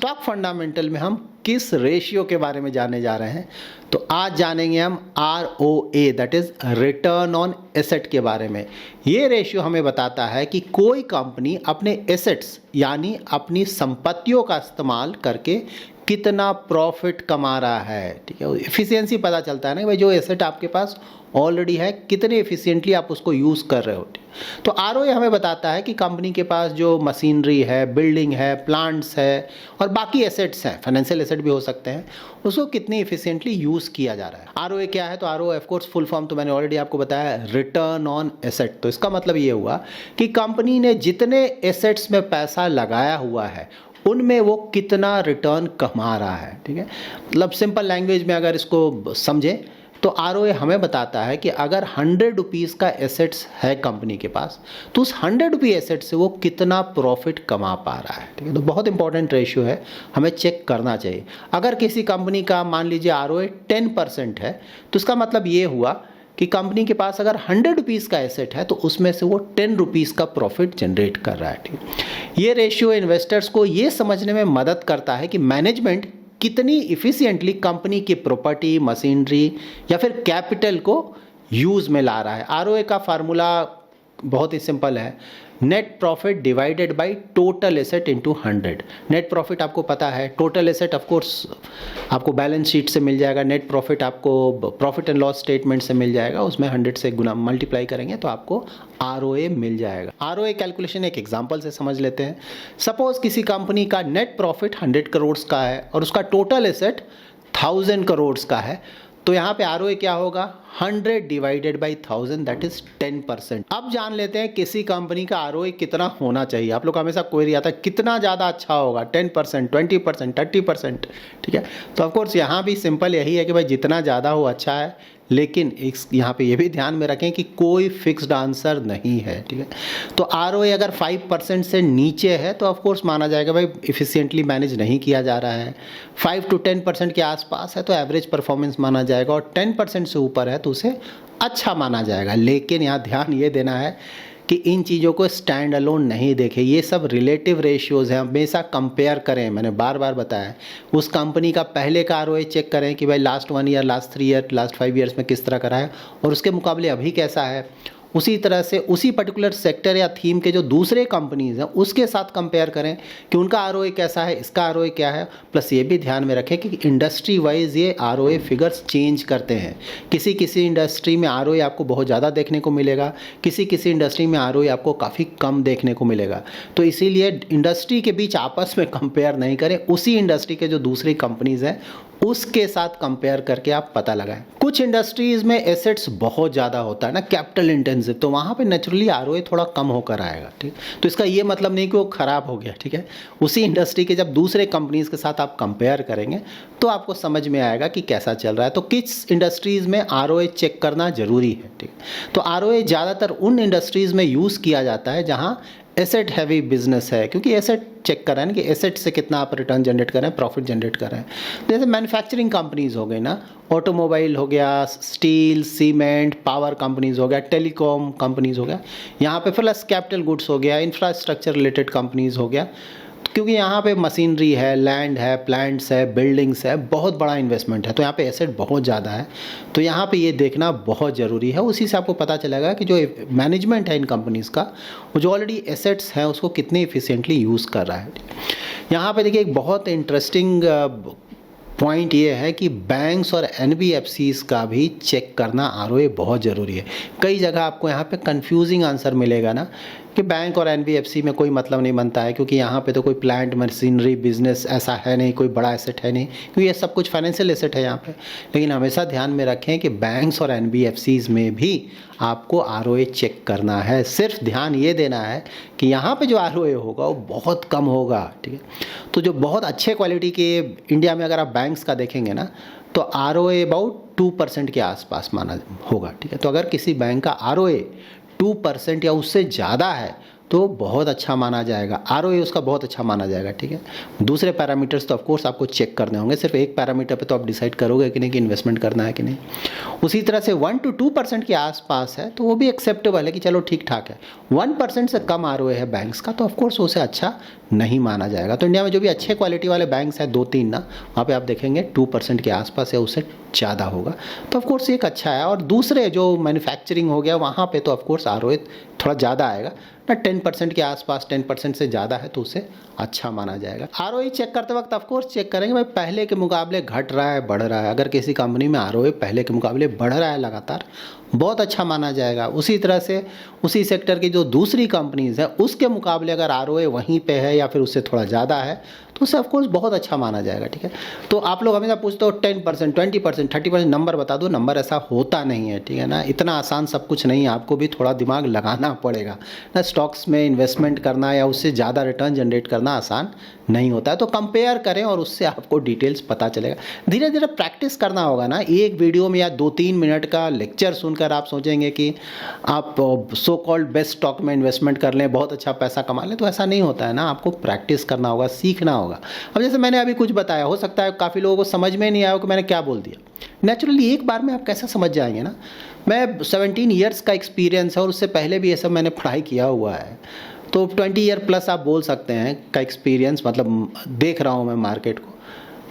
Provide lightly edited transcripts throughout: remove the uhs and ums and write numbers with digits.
Stock fundamental में हम किस रेशियो के बारे में जानने जा रहे हैं? तो आज जानेंगे हम ROA, that is return on asset के बारे में। ये रेशियो हमें बताता है कि कोई कंपनी अपने एसेट्स यानी अपनी संपत्तियों का इस्तेमाल करके कितना प्रॉफिट कमा रहा है। ठीक है, एफिशिएंसी पता चलता है ना भाई, जो एसेट आपके पास ऑलरेडी है कितने एफिशिएंटली आप उसको यूज़ कर रहे हो। तो ROA हमें बताता है कि कंपनी के पास जो मशीनरी है, बिल्डिंग है, प्लांट्स है और बाकी एसेट्स हैं, फाइनेंशियल एसेट भी हो सकते हैं, उसको कितनी एफिशिएंटली यूज़ किया जा रहा है। ROA क्या है? तो ROA of course full form तो मैंने ऑलरेडी आपको बताया, रिटर्न ऑन एसेट। तो इसका मतलब ये हुआ कि कंपनी ने जितने एसेट्स में पैसा लगाया हुआ है उनमें वो कितना रिटर्न कमा रहा है। ठीक है, मतलब सिंपल लैंग्वेज में अगर इसको समझें तो ROA हमें बताता है कि अगर 100 रुपीज़ का एसेट्स है कंपनी के पास, तो उस 100 रुपये एसेट से वो कितना प्रॉफिट कमा पा रहा है। ठीक है, तो बहुत इंपॉर्टेंट रेशियो है, हमें चेक करना चाहिए। अगर किसी कंपनी का मान लीजिए ROA 10% है, तो इसका मतलब ये हुआ कि कंपनी के पास अगर 100 रुपीज़ का एसेट है तो उसमें से वो 10 रुपीज़ का प्रॉफिट जनरेट कर रहा है। ठीक, ये रेशियो इन्वेस्टर्स को ये समझने में मदद करता है कि मैनेजमेंट कितनी इफ़िशिएंटली कंपनी की प्रॉपर्टी, मशीनरी या फिर कैपिटल को यूज़ में ला रहा है। ROA का फार्मूला बहुत ही सिंपल है, net profit divided by total asset into 100। Net profit आपको पता है, टोटल एसेट ऑफ कोर्स आपको बैलेंस शीट से मिल जाएगा, नेट प्रॉफिट आपको प्रॉफिट एंड लॉस स्टेटमेंट से मिल जाएगा, उसमें 100 से गुना मल्टीप्लाई करेंगे तो आपको ROA मिल जाएगा। ROA कैलकुलेशन एक एग्जांपल से समझ लेते हैं। सपोज किसी कंपनी का नेट प्रॉफिट 100 करोड़ का है और उसका टोटल एसेट 1000 करोड़ का है, तो यहाँ पे ROA क्या होगा? 100 डिवाइडेड बाई 1000, दैट इज 10%। अब जान लेते हैं किसी कंपनी का ROA कितना होना चाहिए। आप लोग का हमेशा क्वेरी आता है कितना ज़्यादा अच्छा होगा, 10%, 20%, 30%। ठीक है, तो ऑफकोर्स यहाँ भी सिंपल यही है कि भाई जितना ज़्यादा हो अच्छा है, लेकिन यहाँ पे ये भी ध्यान में रखें कि कोई फिक्स्ड आंसर नहीं है। ठीक है, तो ROA अगर 5% से नीचे है तो ऑफकोर्स माना जाएगा भाई इफ़िशिएंटली मैनेज नहीं किया जा रहा है। 5 to 10% के आसपास है तो एवरेज परफॉर्मेंस माना जाएगा, और 10% से ऊपर है तो उसे अच्छा माना जाएगा। लेकिन यहाँ ध्यान ये देना है कि इन चीज़ों को स्टैंड अलोन नहीं देखें, ये सब रिलेटिव रेशियोज़ हैं, हमेशा कंपेयर करें। मैंने बार बार बताया, उस कंपनी का पहले का ROA चेक करें कि भाई last 1 year, last 3 year, last 5 years में किस तरह का रहा है और उसके मुकाबले अभी कैसा है। उसी तरह से उसी पर्टिकुलर सेक्टर या थीम के जो दूसरे कंपनीज़ हैं उसके साथ कंपेयर करें कि उनका ROA कैसा है, इसका ROA क्या है। प्लस ये भी ध्यान में रखें कि इंडस्ट्री वाइज ये ROA फिगर्स चेंज करते हैं। किसी किसी इंडस्ट्री में ROA आपको बहुत ज़्यादा देखने को मिलेगा, किसी किसी इंडस्ट्री में ROA आपको काफ़ी कम देखने को मिलेगा। तो इसीलिए इंडस्ट्री के बीच आपस में कंपेयर नहीं करें, उसी इंडस्ट्री के जो दूसरी कंपनीज़ हैं उसके साथ कंपेयर करके आप पता लगाएं। कुछ इंडस्ट्रीज़ में एसेट्स बहुत ज़्यादा होता है ना, कैपिटल इंटेंसिव, तो वहाँ पे नेचुरली ROA थोड़ा कम होकर आएगा। ठीक, तो इसका ये मतलब नहीं कि वो ख़राब हो गया। ठीक है, उसी इंडस्ट्री के जब दूसरे कंपनीज़ के साथ आप कंपेयर करेंगे तो आपको समझ में आएगा कि कैसा चल रहा है। तो किस इंडस्ट्रीज़ में ROA चेक करना ज़रूरी है। ठीक, तो ROA ज़्यादातर उन इंडस्ट्रीज़ में यूज़ किया जाता है जहाँ एसेट हैवी बिजनेस है, क्योंकि एसेट चेक कर रहे हैं कि एसेट से कितना आप रिटर्न जनरेट कर रहे हैं, प्रॉफिट जनरेट कर रहे हैं। जैसे मैन्युफैक्चरिंग कंपनीज हो गई ना, ऑटोमोबाइल हो गया, स्टील, सीमेंट, पावर कंपनीज हो गया, टेलीकॉम कंपनीज हो गया, यहाँ पे प्लस कैपिटल गुड्स हो गया, इंफ्रास्ट्रक्चर रिलेटेड कंपनीज हो गया, क्योंकि यहाँ पे मशीनरी है, लैंड है, प्लांट्स है, बिल्डिंग्स है, बहुत बड़ा इन्वेस्टमेंट है, तो यहाँ पे एसेट बहुत ज़्यादा है। तो यहाँ पे ये देखना बहुत ज़रूरी है। उसी से आपको पता चलेगा कि जो मैनेजमेंट है इन कंपनीज़ का, वो जो ऑलरेडी एसेट्स हैं उसको कितने इफिशिएंटली यूज़ कर रहा है। यहाँ पे देखिए एक बहुत इंटरेस्टिंग पॉइंट ये है कि बैंक्स और NBFCs का भी चेक करना ROA बहुत ज़रूरी है। कई जगह आपको यहाँ पे कंफ्यूजिंग आंसर मिलेगा ना कि बैंक और NBFC में कोई मतलब नहीं बनता है, क्योंकि यहाँ पे तो कोई प्लांट, मशीनरी, बिजनेस ऐसा है नहीं, कोई बड़ा एसेट है नहीं, क्योंकि ये सब कुछ फाइनेंशियल एसेट है यहाँ पे। लेकिन हमेशा ध्यान में रखें कि बैंक्स और NBFCs में भी आपको ROA चेक करना है। सिर्फ ध्यान ये देना है कि यहाँ पे जो ROA होगा वो बहुत कम होगा। ठीक है, तो जो बहुत अच्छे क्वालिटी के इंडिया में अगर आप बैंक्स का देखेंगे ना तो ROA अबाउट 2% के आसपास माना होगा। ठीक है, तो अगर किसी बैंक का ROA 2% या उससे ज़्यादा है तो बहुत अच्छा माना जाएगा, ROA उसका बहुत अच्छा माना जाएगा, ठीक है। दूसरे पैरामीटर्स तो ऑफकोर्स आपको चेक करने होंगे, सिर्फ एक पैरामीटर पे तो आप डिसाइड करोगे कि नहीं कि इन्वेस्टमेंट करना है कि नहीं। उसी तरह से 1 to 2% के आसपास है तो वो भी एक्सेप्टेबल है कि चलो ठीक ठाक है। 1% से कम ROA है बैंक्स का तो ऑफकोर्स उसे अच्छा नहीं माना जाएगा। तो इंडिया में जो भी अच्छे क्वालिटी वाले बैंक्स हैं 2-3 ना, वहाँ पे आप देखेंगे 2% के आसपास है, उससे ज़्यादा होगा तो ऑफकोर्स एक अच्छा है। और दूसरे जो मैन्युफैक्चरिंग हो गया वहाँ पे तो ऑफकोर्स ROA थोड़ा ज़्यादा आएगा ना, 10% के आसपास, 10% से ज़्यादा है तो उसे अच्छा माना जाएगा। ROA चेक करते वक्त ऑफकोर्स चेक करेंगे भाई पहले के मुकाबले घट रहा है बढ़ रहा है। अगर किसी कंपनी में ROA पहले के मुकाबले बढ़ रहा है लगातार, बहुत अच्छा माना जाएगा। उसी तरह से उसी सेक्टर की जो दूसरी कंपनीज़ है उसके मुकाबले अगर ROA वहीं पे है या फिर उससे थोड़ा ज़्यादा है तो उसे ऑफकोर्स बहुत अच्छा माना जाएगा, ठीक है। तो आप लोग हमेशा पूछते हो 10%, 20%, 30% नंबर बता दो, नंबर ऐसा होता नहीं है, ठीक है ना। इतना आसान सब कुछ नहीं है, आपको भी थोड़ा दिमाग लगाना पड़ेगा ना। स्टॉक्स में इन्वेस्टमेंट करना या उससे ज़्यादा रिटर्न जनरेट करना आसान नहीं होता है। तो कंपेयर करें और उससे आपको डिटेल्स पता चलेगा। धीरे धीरे प्रैक्टिस करना होगा ना। एक वीडियो में या 2-3 मिनट का लेक्चर सुनकर आप सोचेंगे कि आप सो कॉल्ड बेस्ट स्टॉक में इन्वेस्टमेंट कर लें, बहुत अच्छा पैसा कमा लें, तो ऐसा नहीं होता है ना। आपको प्रैक्टिस करना होगा, सीखना होगा। अब जैसे मैंने अभी कुछ बताया, हो सकता है काफ़ी लोगों को समझ में नहीं आया कि मैंने क्या बोल दिया। नेचुरली एक बार में आप कैसे समझ जाएंगे ना। मैं 17 ईयर्स का एक्सपीरियंस है और उससे पहले भी ये सब मैंने पढ़ाई किया हुआ है, तो 20 ईयर प्लस आप बोल सकते हैं का एक्सपीरियंस, मतलब देख रहा हूँ मैं मार्केट को।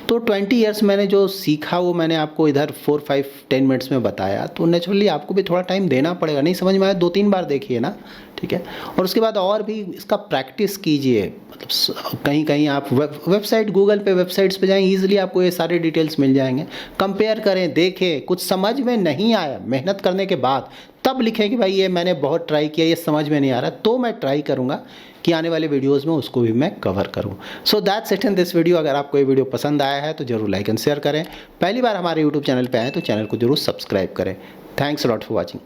तो 20 ईयर्स मैंने जो सीखा वो मैंने आपको इधर 4, 5, 10 मिनट्स में बताया। तो नेचुरली आपको भी थोड़ा टाइम देना पड़ेगा। नहीं समझ में आया 2-3 बार देखिए ना, ठीक है। और उसके बाद और भी इसका प्रैक्टिस कीजिए। मतलब कहीं कहीं आप वेबसाइट, गूगल पे वेबसाइट्स पे जाएं, ईजिली आपको ये सारे डिटेल्स मिल जाएंगे। कंपेयर करें, देखें, कुछ समझ में नहीं आया मेहनत करने के बाद तब लिखें कि भाई ये मैंने बहुत ट्राई किया, ये समझ में नहीं आ रहा, तो मैं ट्राई करूँगा कि आने वाले वीडियोस में उसको भी मैं कवर करूं। So that's it in this video. अगर आपको ये वीडियो पसंद आया है तो जरूर लाइक एंड शेयर करें। पहली बार हमारे यूट्यूब चैनल पे आए तो चैनल को जरूर सब्सक्राइब करें। Thanks a lot for watching.